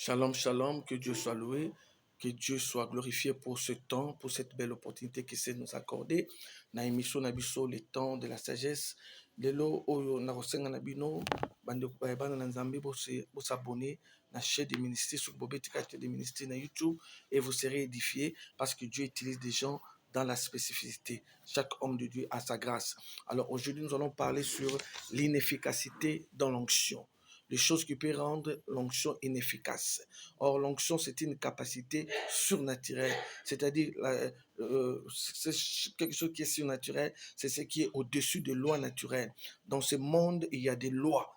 Shalom, shalom, que Dieu soit loué, que Dieu soit glorifié pour ce temps, pour cette belle opportunité qu'il sait nous accorder. Na émission na biso le temps de la sagesse. Lelo oyo na kosenga na bino bande bana na nzambe bo s'abonner na chaîne des ministères sur Bobetika des ministères na YouTube et vous serez édifiés parce que Dieu utilise des gens dans la spécificité. Chaque homme de Dieu a sa grâce. Alors aujourd'hui, nous allons parler sur l'inefficacité dans l'onction, les choses qui peuvent rendre l'onction inefficace. Or, l'onction, c'est une capacité surnaturelle, c'est-à-dire c'est quelque chose qui est surnaturel, c'est ce qui est au-dessus des lois naturelles. Dans ce monde, il y a des lois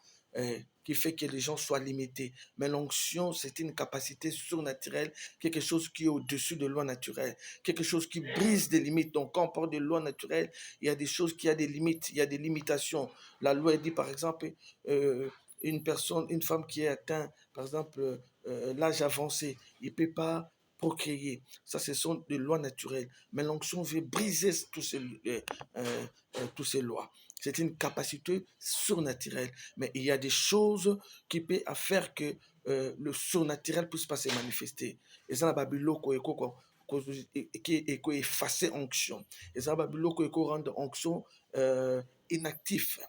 qui fait que les gens soient limités. Mais l'onction, c'est une capacité surnaturelle, quelque chose qui est au-dessus des lois naturelles, quelque chose qui brise des limites. Donc, quand on parle de lois naturelles, il y a des choses qui ont des limites, il y a des limitations. La loi dit, par exemple, une femme qui est atteinte, par exemple, l'âge avancé, il ne peut pas procréer. Ça, ce sont des lois naturelles. Mais l'onction veut briser toutes ces lois. C'est une capacité surnaturelle. Mais il y a des choses qui peuvent faire que le surnaturel puisse pas se manifester. Et ça, la Babylone, qui effacer onction. Et ça, la Babylone, qui rendre onction inactif.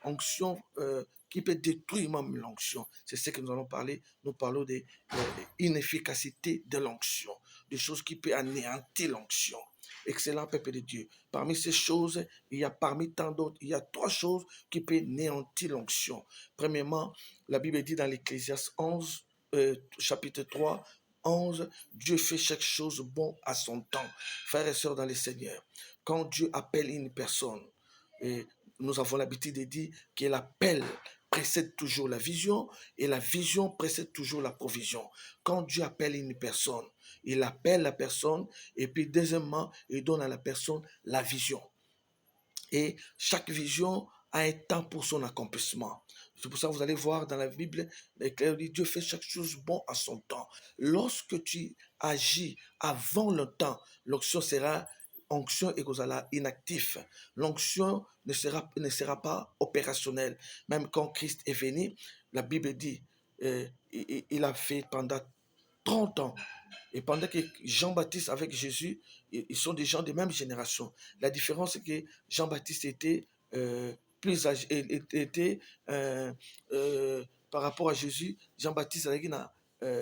Onction qui peut détruire même l'onction. C'est ce que nous allons parler. Nous parlons de l'inefficacité de l'onction, des choses qui peuvent anéantir l'onction. Excellent peuple de Dieu. Parmi ces choses, il y a parmi tant d'autres, il y a trois choses qui peuvent anéantir l'onction. Premièrement, la Bible dit dans l'Ecclésiaste 11, chapitre 3, 11, Dieu fait chaque chose bon à son temps. Frères et sœurs dans le Seigneur, quand Dieu appelle une personne, et nous avons l'habitude de dire que l'appel précède toujours la vision et la vision précède toujours la provision. Quand Dieu appelle une personne, il appelle la personne et puis deuxièmement, il donne à la personne la vision. Et chaque vision a un temps pour son accomplissement. C'est pour ça que vous allez voir dans la Bible, Dieu fait chaque chose bon à son temps. Lorsque tu agis avant le temps, l'onction sera onction égale inactif. L'onction ne sera pas opérationnelle. Même quand Christ est venu, la Bible dit, il a fait pendant 30 ans. Et pendant que Jean-Baptiste avec Jésus, ils sont des gens de même génération. La différence, c'est que Jean-Baptiste était plus âgé, était par rapport à Jésus, Jean-Baptiste avec une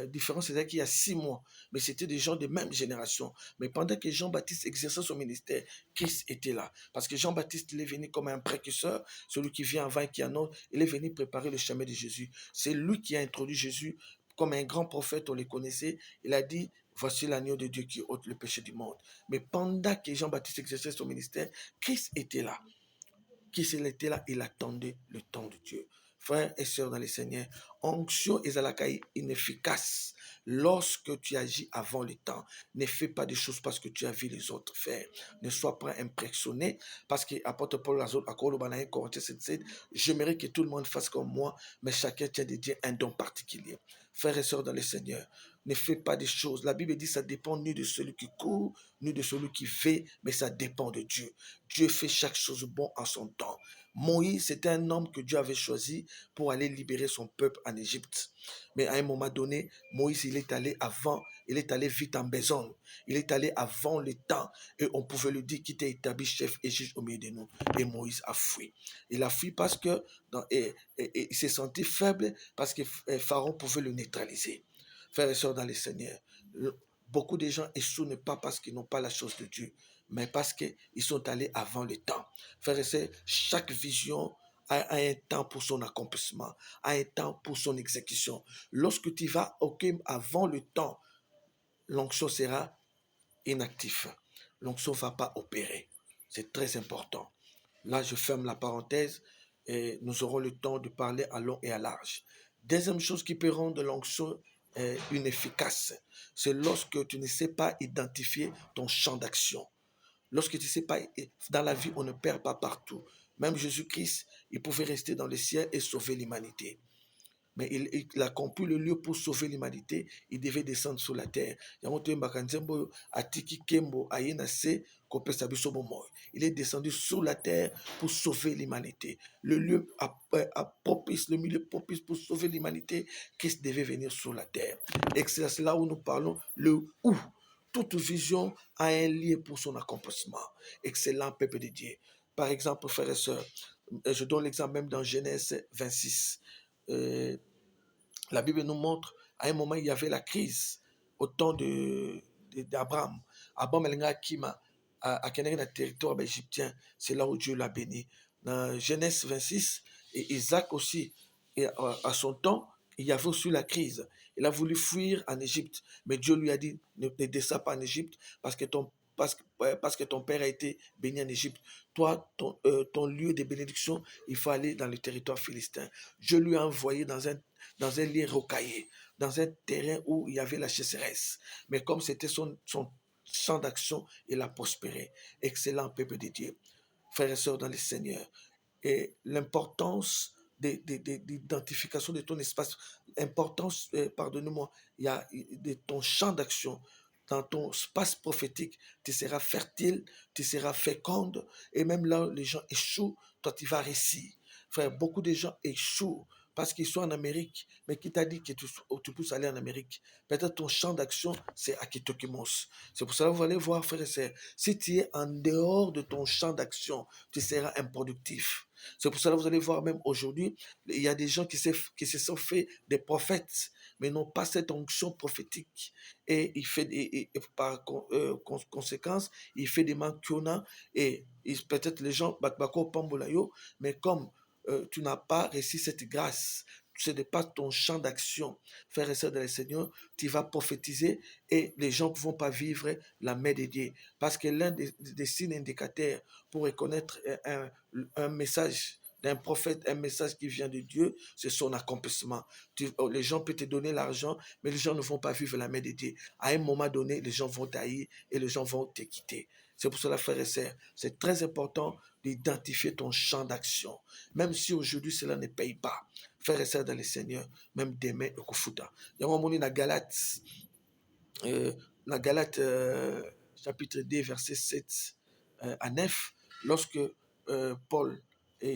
différence, c'est qu'il y a 6 mois, mais c'était des gens de même génération. Mais pendant que Jean-Baptiste exerçait son ministère, Christ était là. Parce que Jean-Baptiste, il est venu comme un précurseur, celui qui vient avant et qui annonce, il est venu préparer le chemin de Jésus. C'est lui qui a introduit Jésus comme un grand prophète, on le connaissait. Il a dit, voici l'agneau de Dieu qui ôte le péché du monde. Mais pendant que Jean-Baptiste exerçait son ministère, Christ était là. Christ était là, il attendait le temps de Dieu. Frères et sœurs dans le Seigneur, onction et zalakai inefficace lorsque tu agis avant le temps. Ne fais pas des choses parce que tu as vu les autres faire. Ne sois pas impressionné parce que apôtre Paul Corinthiens 7, j'aimerais que tout le monde fasse comme moi, mais chacun tient de Dieu un don particulier. Frères et sœurs dans le Seigneur, ne fais pas des choses. La Bible dit ça dépend ni de celui qui court, ni de celui qui fait, mais ça dépend de Dieu. Dieu fait chaque chose bon en son temps. Moïse, c'était un homme que Dieu avait choisi pour aller libérer son peuple en Égypte. Mais à un moment donné, Moïse, il est allé vite en besogne. Il est allé avant le temps. Et on pouvait lui dire qu'il était établi chef et juge au milieu de nous. Et Moïse a fui. Il a fui parce que il s'est senti faible parce que Pharaon pouvait le neutraliser. Frères et sœurs dans le Seigneur, beaucoup de gens échouent pas parce qu'ils n'ont pas la chose de Dieu, mais parce qu'ils sont allés avant le temps. Frères et sœurs, chaque vision a un temps pour son accomplissement, a un temps pour son exécution. Lorsque tu vas avant le temps, l'onction sera inactive. L'onction ne va pas opérer. C'est très important. Là, je ferme la parenthèse et nous aurons le temps de parler à long et à large. Deuxième chose qui peut rendre l'onction inefficace, c'est lorsque tu ne sais pas identifier ton champ d'action. Lorsque tu ne sais pas, dans la vie, on ne perd pas partout. Même Jésus-Christ, il pouvait rester dans le ciel et sauver l'humanité. mais il a compris le lieu pour sauver l'humanité, il devait descendre sur la terre. Il est descendu sur la terre pour sauver l'humanité. Le lieu propice, le milieu propice pour sauver l'humanité, Christ devait venir sur la terre. Et c'est là où nous parlons, le où. Toute vision a un lien pour son accomplissement. Excellent peuple de Dieu. Par exemple, frères et sœurs, je donne l'exemple même dans Genèse 26. La Bible nous montre, à un moment, il y avait la crise au temps d'Abraham. Abraham est Kima, à un territoire égyptien. C'est là où Dieu l'a béni. Dans Genèse 26, et Isaac aussi, et à son temps, il y avait aussi la crise. Il a voulu fuir en Égypte, mais Dieu lui a dit, ne descends pas en Égypte parce que ton père a été béni en Égypte. Toi, ton lieu de bénédiction, il faut aller dans le territoire philistin. Dieu lui a envoyé dans un lieu rocaillé, dans un terrain où il y avait la chasseresse. Mais comme c'était son champ d'action, il a prospéré. Excellent peuple de Dieu. Frères et sœurs dans le Seigneur. Et l'importance d'identification de ton espace, l'importance, pardonnez-moi, il y a de ton champ d'action. Dans ton espace prophétique, tu seras fertile, tu seras féconde, et même là où les gens échouent, toi tu vas réussir. Frère, beaucoup de gens échouent parce qu'ils sont en Amérique, mais qui t'a dit que tu peux aller en Amérique? Peut-être ton champ d'action, c'est à Kitokimos. C'est pour ça que vous allez voir, frère et sœurs, si tu es en dehors de ton champ d'action, tu seras improductif. C'est pour ça que vous allez voir même aujourd'hui, il y a des gens qui se sont fait des prophètes, mais n'ont pas cette onction prophétique. Et par conséquence, il fait des manquements et peut-être les gens, mais comme tu n'as pas reçu cette grâce, ce n'est pas ton champ d'action, frère et sœur de le Seigneur, tu vas prophétiser et les gens ne vont pas vivre la main de Dieu. Parce que l'un des signes indicateurs pour reconnaître un message d'un prophète, un message qui vient de Dieu, c'est son accomplissement. Les gens peuvent te donner l'argent, mais les gens ne vont pas vivre la main de Dieu. À un moment donné, les gens vont tailler et les gens vont te quitter. C'est pour cela, frères et sœurs, c'est très important d'identifier ton champ d'action. Même si aujourd'hui cela ne paye pas. Frères et sœurs dans le Seigneur, même demain, au Kofuta. Il y a un moment dans Galates, chapitre 2, verset 7 à 9, lorsque Paul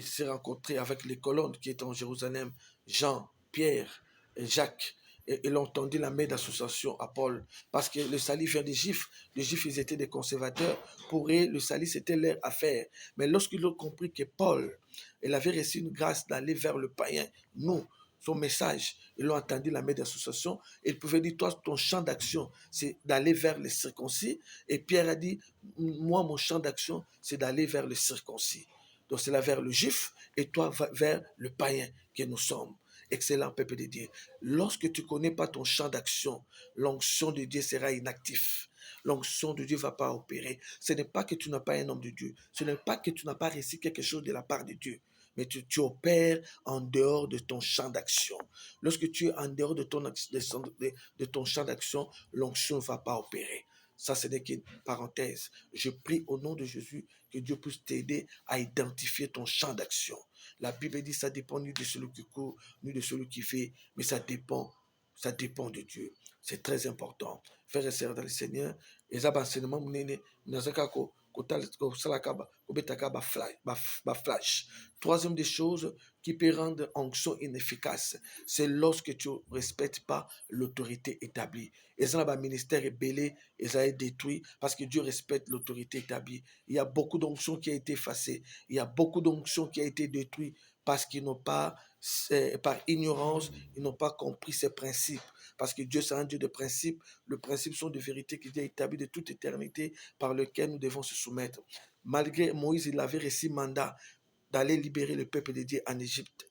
s'est rencontré avec les colonnes qui étaient en Jérusalem, Jean, Pierre et Jacques, et ils ont tendu la main d'association à Paul, parce que le salut vient des Juifs. Les Juifs, ils étaient des conservateurs. Pour eux, le salut, c'était leur affaire. Mais lorsqu'ils ont compris que Paul, il avait reçu une grâce d'aller vers le païen, nous, son message, ils l'ont entendu la main d'association. Il pouvait dire, toi, ton champ d'action, c'est d'aller vers les circoncis. Et Pierre a dit, moi, mon champ d'action, c'est d'aller vers les circoncis. Donc, c'est là vers le juif et toi, vers le païen que nous sommes. Excellent peuple de Dieu. Lorsque tu ne connais pas ton champ d'action, l'onction de Dieu sera inactif. L'onction de Dieu ne va pas opérer. Ce n'est pas que tu n'as pas un homme de Dieu. Ce n'est pas que tu n'as pas reçu quelque chose de la part de Dieu. Mais tu opères en dehors de ton champ d'action. Lorsque tu es en dehors de ton champ d'action, l'onction ne va pas opérer. Ça, ce n'est qu'une parenthèse. Je prie au nom de Jésus que Dieu puisse t'aider à identifier ton champ d'action. La Bible dit que ça dépend ni de celui qui court, ni de celui qui fait, mais ça dépend de Dieu. C'est très important. Frères et sœurs dans le Seigneur, les enseignements, flash. Troisième des choses qui peut rendre onction inefficace, c'est lorsque tu ne respectes pas l'autorité établie. Et ça, le ministère est belé, et ça est détruit parce que Dieu respecte l'autorité établie. Il y a beaucoup d'onctions qui ont été effacées. Il y a beaucoup d'onctions qui ont été détruites parce qu'ils n'ont pas, par ignorance, ils n'ont pas compris ces principes. Parce que Dieu, c'est un Dieu de principes. Les principes sont des vérités qui sont établies de toute éternité par lesquelles nous devons se soumettre. Malgré Moïse, il avait reçu mandat d'aller libérer le peuple de Dieu en Égypte.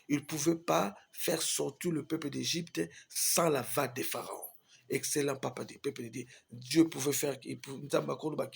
Il ne pouvait pas faire sortir le peuple d'Égypte sans la vague des pharaons. Excellent papa du peuple de Dieu. Dieu pouvait faire,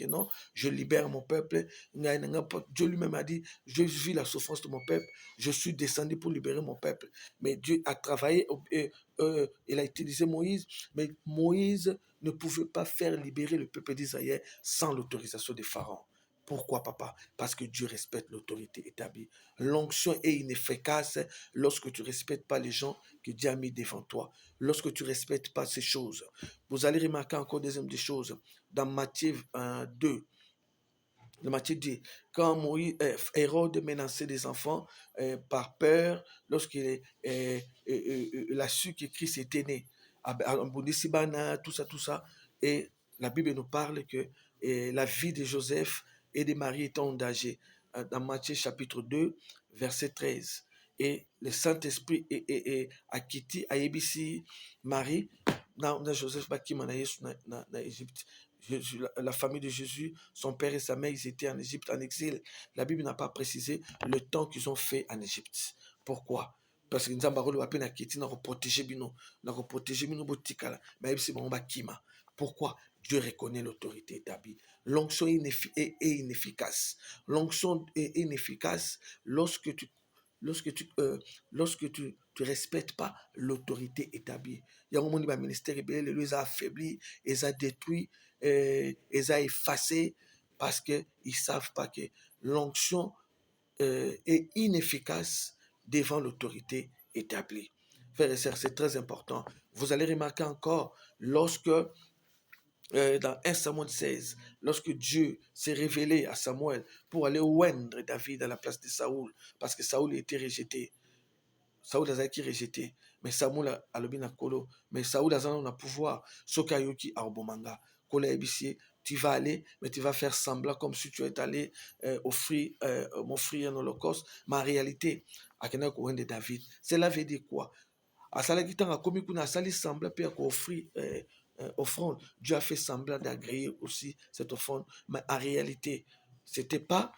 non, je libère mon peuple. Dieu lui-même a dit, je vis la souffrance de mon peuple, je suis descendu pour libérer mon peuple. Mais Dieu a travaillé, il a utilisé Moïse, mais Moïse ne pouvait pas faire libérer le peuple d'Israël sans l'autorisation des pharaons. Pourquoi, papa? Parce que Dieu respecte l'autorité établie. L'onction est inefficace lorsque tu ne respectes pas les gens que Dieu a mis devant toi. Lorsque tu ne respectes pas ces choses. Vous allez remarquer encore deuxième des choses. Dans Matthieu 2, le Matthieu dit, quand Hérode menaçait des enfants par peur, lorsqu'il a su que Christ était né, tout ça, et la Bible nous parle que la vie de Joseph et de Marie est en danger. Dans Matthieu chapitre 2, verset 13. Et le Saint-Esprit a quitté, a ébissi Marie, dans Joseph Bakima na Égypte. La famille de Jésus, son père et sa mère, ils étaient en Égypte en exil. La Bible n'a pas précisé le temps qu'ils ont fait en Égypte. Pourquoi? Parce que nous avons protéger Bino, protéger Bino Botikala, mais c'est bon, Bakima. Pourquoi? Dieu reconnaît l'autorité établie. L'onction est inefficace. L'onction est inefficace lorsque tu lorsque tu lorsque tu respectes pas l'autorité établie. Il y a un moment où le ministère les a affaiblis, les a détruits, les a effacés parce qu'ils ne savent pas que l'onction est inefficace devant l'autorité établie. Frères et sœurs, c'est très important. Vous allez remarquer encore lorsque dans 1 Samuel 16, lorsque Dieu s'est révélé à Samuel pour aller oindre David à la place de Saoul, parce que Saoul était rejeté. Saoul a été rejeté. Mais Samuel a le kolo. Mais Saoul a un pouvoir. Sokayoki a Obomanga. Tu vas aller, mais tu vas faire semblant comme si tu étais allé m'offrir un holocauste. Mais en réalité, à de David, cela veut dire quoi? Asalaki tanga komi kuna asali semblant puis offrir offrande. Dieu a fait semblant d'agréer aussi cette offrande, mais en réalité, c'était pas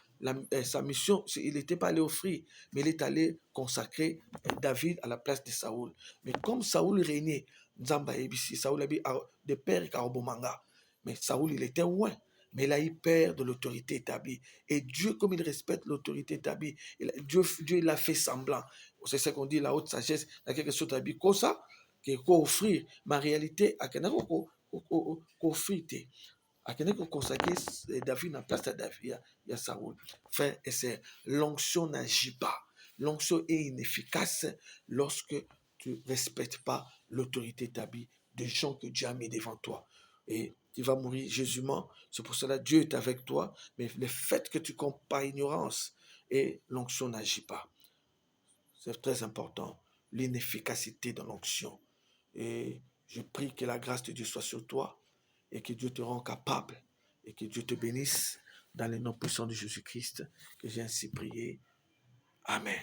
sa mission, il n'était pas allé offrir, mais il est allé consacrer David à la place de Saoul. Mais comme Saoul régnait, Nzamba Ebisi, Saoul a de père Karobomanga, mais Saoul il était loin. Mais il a eu peur de l'autorité établie. Et Dieu, comme il respecte l'autorité établie, Dieu il a fait semblant. C'est ce qu'on dit, la haute sagesse, il y a quelque chose d'habitué comme ça, qui est offrir. Mais en réalité, il y a offrir. Akene ko consacrer David en place de David, il y a Saoul. Frère et sœur, l'onction n'agit pas. L'onction est inefficace lorsque tu ne respectes pas l'autorité établie des gens que Dieu a mis devant toi. Et tu vas mourir Jésus-ment. C'est pour cela que Dieu est avec toi. Mais le fait que tu comptes par ignorance et l'onction n'agit pas. C'est très important. L'inefficacité de l'onction. Et je prie que la grâce de Dieu soit sur toi et que Dieu te rende capable et que Dieu te bénisse dans le nom puissant de Jésus-Christ que j'ai ainsi prié. Amen.